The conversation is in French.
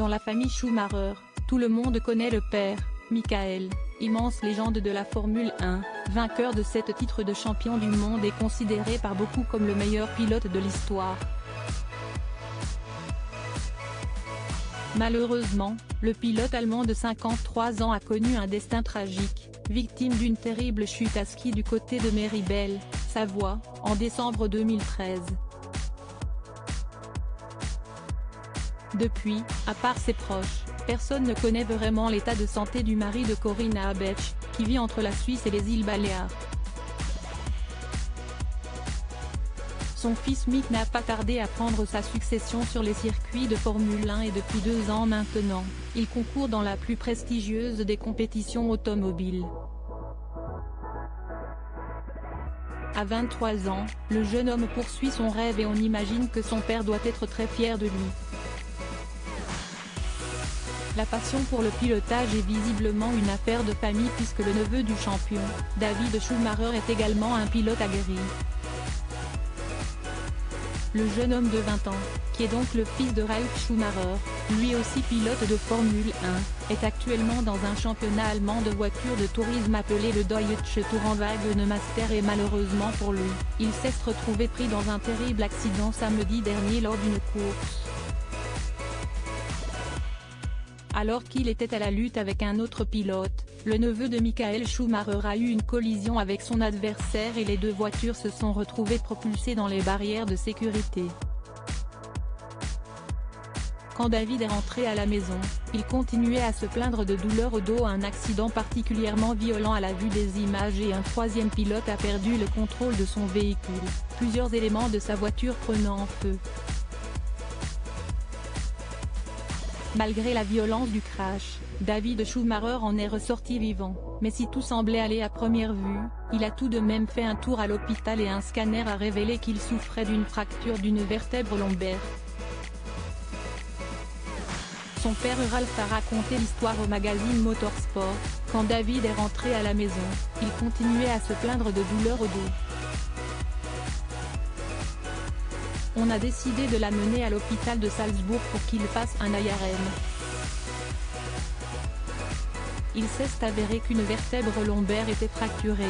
Dans la famille Schumacher, tout le monde connaît le père, Michael, immense légende de la Formule 1, vainqueur de 7 titres de champion du monde et considéré par beaucoup comme le meilleur pilote de l'histoire. Malheureusement, le pilote allemand de 53 ans a connu un destin tragique, victime d'une terrible chute à ski du côté de Méribel, Savoie, en décembre 2013. Depuis, à part ses proches, personne ne connaît vraiment l'état de santé du mari de Corinna Habetsch, qui vit entre la Suisse et les îles Baléares. Son fils Mick n'a pas tardé à prendre sa succession sur les circuits de Formule 1 et depuis 2 ans maintenant, il concourt dans la plus prestigieuse des compétitions automobiles. À 23 ans, le jeune homme poursuit son rêve et on imagine que son père doit être très fier de lui. La passion pour le pilotage est visiblement une affaire de famille puisque le neveu du champion, David Schumacher est également un pilote aguerri. Le jeune homme de 20 ans, qui est donc le fils de Ralf Schumacher, lui aussi pilote de Formule 1, est actuellement dans un championnat allemand de voitures de tourisme appelé le Deutsche Tourenwagen-Master et malheureusement pour lui, il s'est retrouvé pris dans un terrible accident samedi dernier lors d'une course. Alors qu'il était à la lutte avec un autre pilote, le neveu de Michael Schumacher a eu une collision avec son adversaire et les deux voitures se sont retrouvées propulsées dans les barrières de sécurité. Quand David est rentré à la maison, il continuait à se plaindre de douleurs au dos. Un accident particulièrement violent à la vue des images et un troisième pilote a perdu le contrôle de son véhicule, plusieurs éléments de sa voiture prenant en feu. Malgré la violence du crash, David Schumacher en est ressorti vivant, mais si tout semblait aller à première vue, il a tout de même fait un tour à l'hôpital et un scanner a révélé qu'il souffrait d'une fracture d'une vertèbre lombaire. Son père Ralf a raconté l'histoire au magazine Motorsport. Quand David est rentré à la maison, il continuait à se plaindre de douleurs au dos. On a décidé de l'amener à l'hôpital de Salzbourg pour qu'il fasse un IRM. Il s'est avéré qu'une vertèbre lombaire était fracturée,